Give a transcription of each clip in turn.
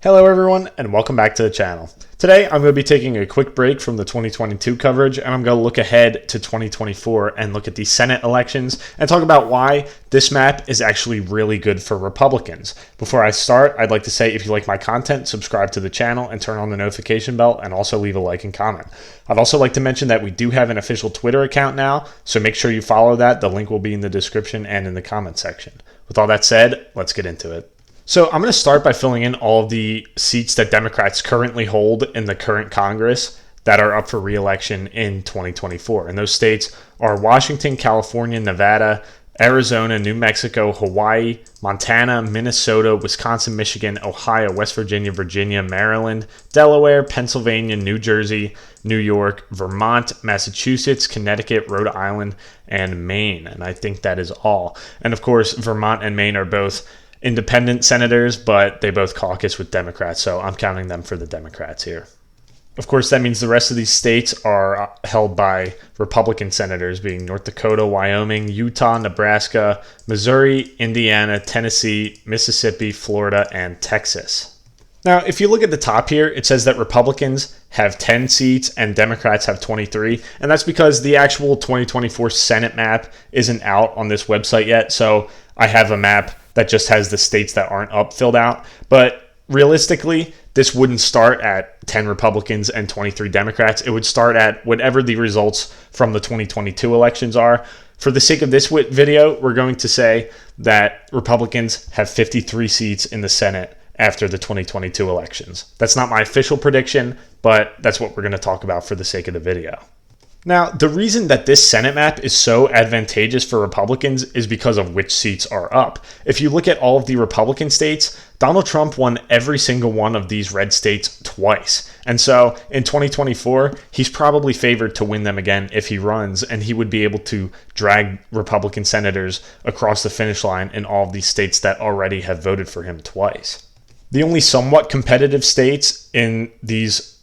Hello everyone and welcome back to the channel. Today I'm going to be taking a quick break from the 2022 coverage and I'm going to look ahead to 2024 and look at the Senate elections and talk about why this map is actually really good for Republicans. Before I start, I'd like to say if you like my content, subscribe to the channel and turn on the notification bell and also leave a like and comment. I'd also like to mention that we do have an official Twitter account now, so make sure you follow that. The link will be in the description and in the comment section. With all that said, let's get into it. So I'm going to start by filling in all of the seats that Democrats currently hold in the current Congress that are up for re-election in 2024. And those states are Washington, California, Nevada, Arizona, New Mexico, Hawaii, Montana, Minnesota, Wisconsin, Michigan, Ohio, West Virginia, Virginia, Maryland, Delaware, Pennsylvania, New Jersey, New York, Vermont, Massachusetts, Connecticut, Rhode Island, and Maine. And I think that is all. And of course, Vermont and Maine are both independent senators, but they both caucus with Democrats, so I'm counting them for the Democrats here. Of course, that means the rest of these states are held by Republican senators, being North Dakota, Wyoming, Utah, Nebraska, Missouri, Indiana, Tennessee, Mississippi, Florida, and Texas. Now, if you look at the top here, it says that Republicans have 10 seats and Democrats have 23, and that's because the actual 2024 Senate map isn't out on this website yet, so I have a map that just has the states that aren't up filled out. But realistically, this wouldn't start at 10 Republicans and 23 Democrats. It would start at whatever the results from the 2022 elections are. For the sake of this video, we're going to say that Republicans have 53 seats in the Senate after the 2022 elections. That's not my official prediction, but that's what we're going to talk about for the sake of the video. Now, the reason that this Senate map is so advantageous for Republicans is because of which seats are up. If you look at all of the Republican states, Donald Trump won every single one of these red states twice. And so in 2024, he's probably favored to win them again if he runs, and he would be able to drag Republican senators across the finish line in all of these states that already have voted for him twice. The only somewhat competitive states in this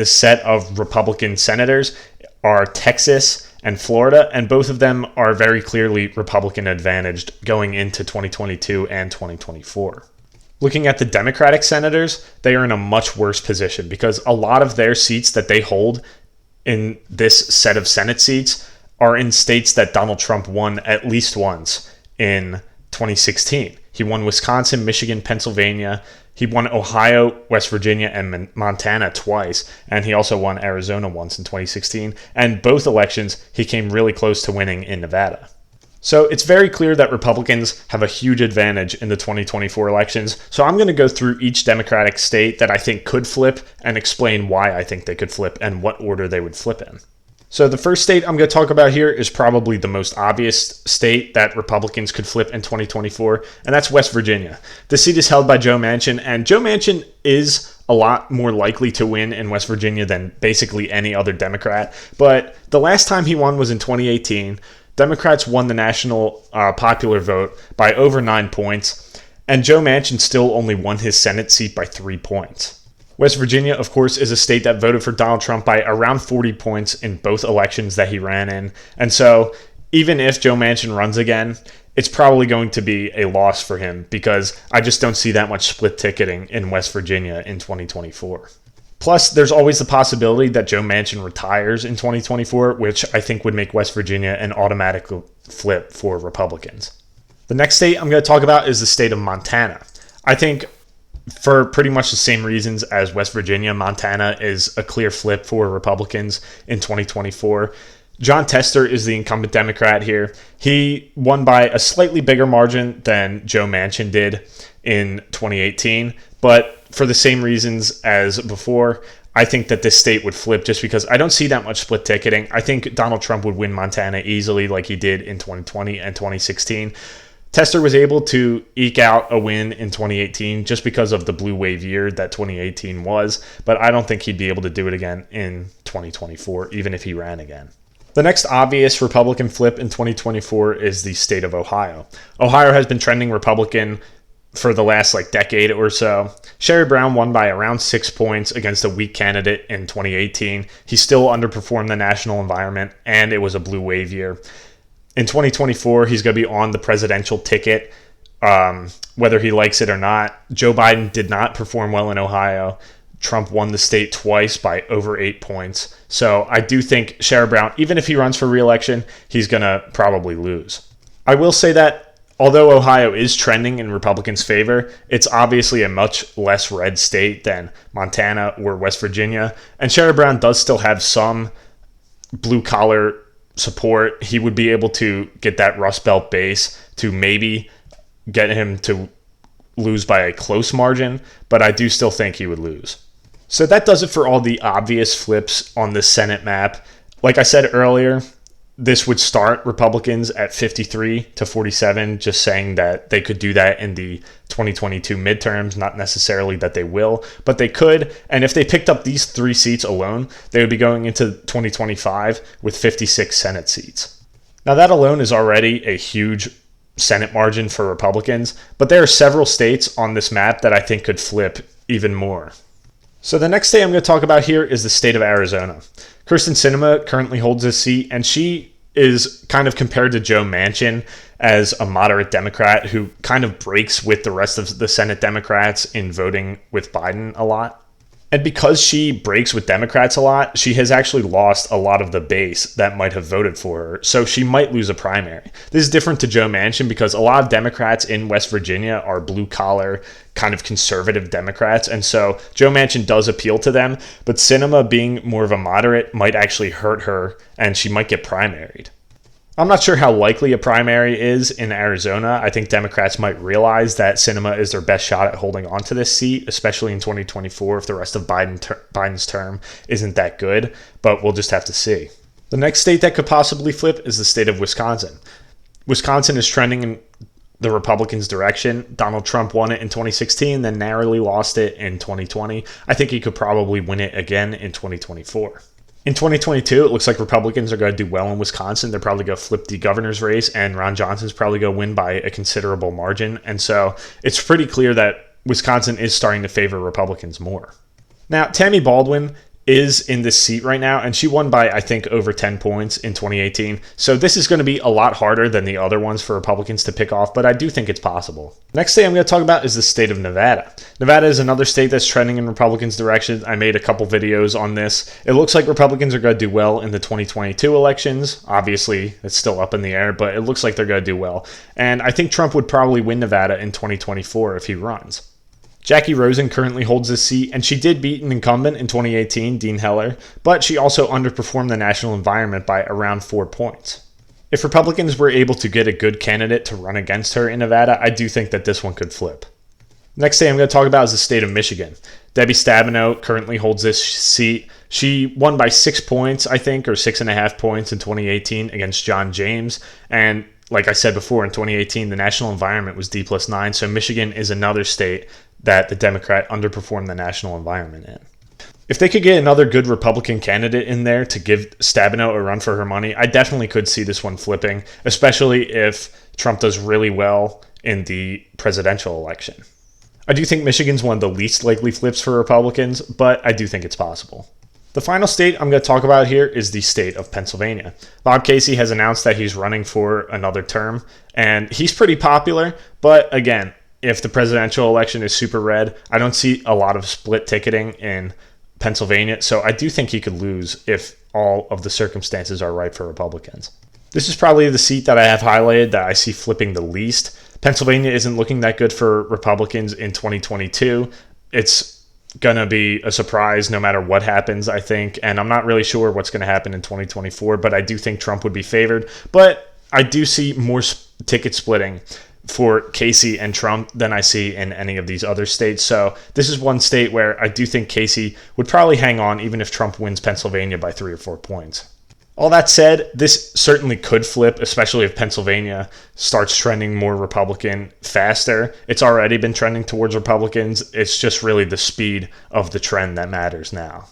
set of Republican senators are Texas and Florida, and both of them are very clearly Republican advantaged going into 2022 and 2024. Looking at the Democratic senators, they are in a much worse position because a lot of their seats that they hold in this set of Senate seats are in states that Donald Trump won at least once in 2016. He won Wisconsin, Michigan, Pennsylvania. He won Ohio, West Virginia, and Montana twice, and he also won Arizona once in 2016. And both elections, he came really close to winning in Nevada. So it's very clear that Republicans have a huge advantage in the 2024 elections. So I'm going to go through each Democratic state that I think could flip and explain why I think they could flip and what order they would flip in. So the first state I'm going to talk about here is probably the most obvious state that Republicans could flip in 2024, and that's West Virginia. The seat is held by Joe Manchin, and Joe Manchin is a lot more likely to win in West Virginia than basically any other Democrat. But the last time he won was in 2018. Democrats won the national popular vote by over 9 points, and Joe Manchin still only won his Senate seat by 3 points. West Virginia, of course, is a state that voted for Donald Trump by around 40 points in both elections that he ran in. And so even if Joe Manchin runs again, it's probably going to be a loss for him because I just don't see that much split ticketing in West Virginia in 2024. Plus, there's always the possibility that Joe Manchin retires in 2024, which I think would make West Virginia an automatic flip for Republicans. The next state I'm going to talk about is the state of Montana. I think for pretty much the same reasons as West Virginia, Montana is a clear flip for Republicans in 2024. Jon Tester is the incumbent Democrat here. He won by a slightly bigger margin than Joe Manchin did in 2018, but for the same reasons as before, I think that this state would flip just because I don't see that much split ticketing. I think Donald Trump would win Montana easily like he did in 2020 and 2016. Tester was able to eke out a win in 2018 just because of the blue wave year that 2018 was, but I don't think he'd be able to do it again in 2024, even if he ran again. The next obvious Republican flip in 2024 is the state of Ohio. Ohio has been trending Republican for the last decade or so. Sherry Brown won by around 6 points against a weak candidate in 2018. He still underperformed the national environment, and it was a blue wave year. In 2024, he's going to be on the presidential ticket whether he likes it or not. Joe Biden did not perform well in Ohio. Trump won the state twice by over 8 points. So I do think Sherrod Brown, even if he runs for re-election, he's going to probably lose. I will say that although Ohio is trending in Republicans' favor, it's obviously a much less red state than Montana or West Virginia. And Sherrod Brown does still have some blue-collar support. He would be able to get that Rust Belt base to maybe get him to lose by a close margin, but I do still think he would lose. So that does it for all the obvious flips on the Senate map. Like I said earlier, this would start Republicans at 53 to 47, just saying that they could do that in the 2022 midterms, not necessarily that they will, but they could. And if they picked up these 3 seats alone, they would be going into 2025 with 56 Senate seats. Now that alone is already a huge Senate margin for Republicans, but there are several states on this map that I think could flip even more. So the next state I'm going to talk about here is the state of Arizona. Kyrsten Sinema currently holds this seat, and she is kind of compared to Joe Manchin as a moderate Democrat who kind of breaks with the rest of the Senate Democrats in voting with Biden a lot. And because she breaks with Democrats a lot, she has actually lost a lot of the base that might have voted for her. So she might lose a primary. This is different to Joe Manchin because a lot of Democrats in West Virginia are blue-collar, kind of conservative Democrats. And so Joe Manchin does appeal to them. But Sinema, being more of a moderate, might actually hurt her, and she might get primaried. I'm not sure how likely a primary is in Arizona. I think Democrats might realize that Sinema is their best shot at holding on to this seat, especially in 2024 if the rest of Biden's term isn't that good, but we'll just have to see. The next state that could possibly flip is the state of Wisconsin. Wisconsin is trending in the Republicans' direction. Donald Trump won it in 2016, then narrowly lost it in 2020. I think he could probably win it again in 2024. In 2022, it looks like Republicans are going to do well in Wisconsin. They're probably going to flip the governor's race, and Ron Johnson's probably going to win by a considerable margin. And so it's pretty clear that Wisconsin is starting to favor Republicans more. Now, Tammy Baldwin is in this seat right now, and she won by, I think, over 10 points in 2018. So this is going to be a lot harder than the other ones for Republicans to pick off, but I do think it's possible. Next state I'm going to talk about is the state of Nevada. Nevada is another state that's trending in Republicans' direction. I made a couple videos on this. It looks like Republicans are going to do well in the 2022 elections. Obviously, it's still up in the air, but it looks like they're going to do well. And I think Trump would probably win Nevada in 2024 if he runs. Jackie Rosen currently holds this seat, and she did beat an incumbent in 2018, Dean Heller, but she also underperformed the national environment by around 4 points. If Republicans were able to get a good candidate to run against her in Nevada, I do think that this one could flip. Next state I'm going to talk about is the state of Michigan. Debbie Stabenow currently holds this seat. She won by 6 points, I think, or 6.5 points in 2018 against John James, and like I said before, in 2018, the national environment was D+9, so Michigan is another state that the Democrat underperformed the national environment in. If they could get another good Republican candidate in there to give Stabenow a run for her money, I definitely could see this one flipping, especially if Trump does really well in the presidential election. I do think Michigan's one of the least likely flips for Republicans, but I do think it's possible. The final state I'm going to talk about here is the state of Pennsylvania. Bob Casey has announced that he's running for another term, and he's pretty popular, but again, if the presidential election is super red, I don't see a lot of split ticketing in Pennsylvania, so I do think he could lose if all of the circumstances are right for Republicans. This is probably the seat that I have highlighted that I see flipping the least. Pennsylvania isn't looking that good for Republicans in 2022. It's going to be a surprise no matter what happens, I think, and I'm not really sure what's going to happen in 2024, but I do think Trump would be favored. But I do see more ticket splitting for Casey and Trump than I see in any of these other states. So this is one state where I do think Casey would probably hang on even if Trump wins Pennsylvania by 3 or 4 points. All that said, this certainly could flip, especially if Pennsylvania starts trending more Republican faster. It's already been trending towards Republicans. It's just really the speed of the trend that matters now.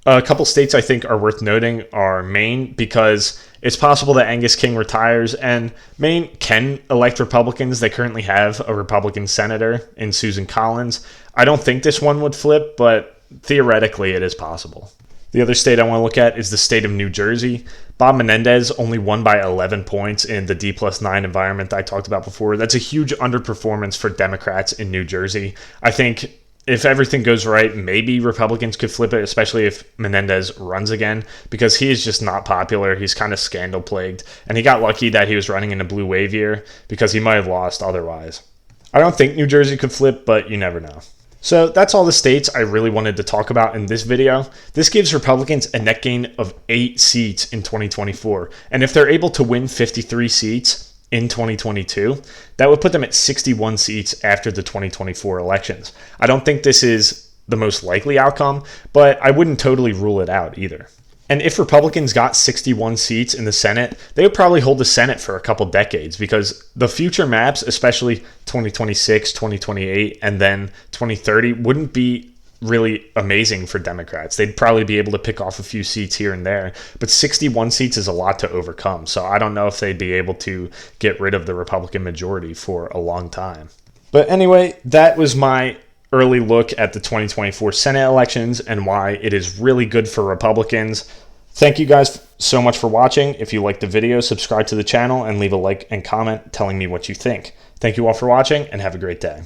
A couple states I think are worth noting are Maine, because it's possible that Angus King retires, and Maine can elect Republicans. They currently have a Republican senator in Susan Collins. I don't think this one would flip, but theoretically it is possible. The other state I want to look at is the state of New Jersey. Bob Menendez only won by 11 points in the D+9 environment that I talked about before. That's a huge underperformance for Democrats in New Jersey. I think if everything goes right, maybe Republicans could flip it, especially if Menendez runs again, because he is just not popular. He's kind of scandal plagued, and he got lucky that he was running in a blue wave year because he might have lost otherwise. I don't think New Jersey could flip, but you never know. So that's all the states I really wanted to talk about in this video. This gives Republicans a net gain of 8 seats in 2024. And if they're able to win 53 seats in 2022, that would put them at 61 seats after the 2024 elections. I don't think this is the most likely outcome, but I wouldn't totally rule it out either. And if Republicans got 61 seats in the Senate, they would probably hold the Senate for a couple decades, because the future maps, especially 2026, 2028, and then 2030, wouldn't be really amazing for Democrats. They'd probably be able to pick off a few seats here and there, but 61 seats is a lot to overcome. So I don't know if they'd be able to get rid of the Republican majority for a long time. But anyway, that was my early look at the 2024 Senate elections and why it is really good for Republicans. Thank you guys so much for watching. If you liked the video, subscribe to the channel and leave a like and comment telling me what you think. Thank you all for watching and have a great day.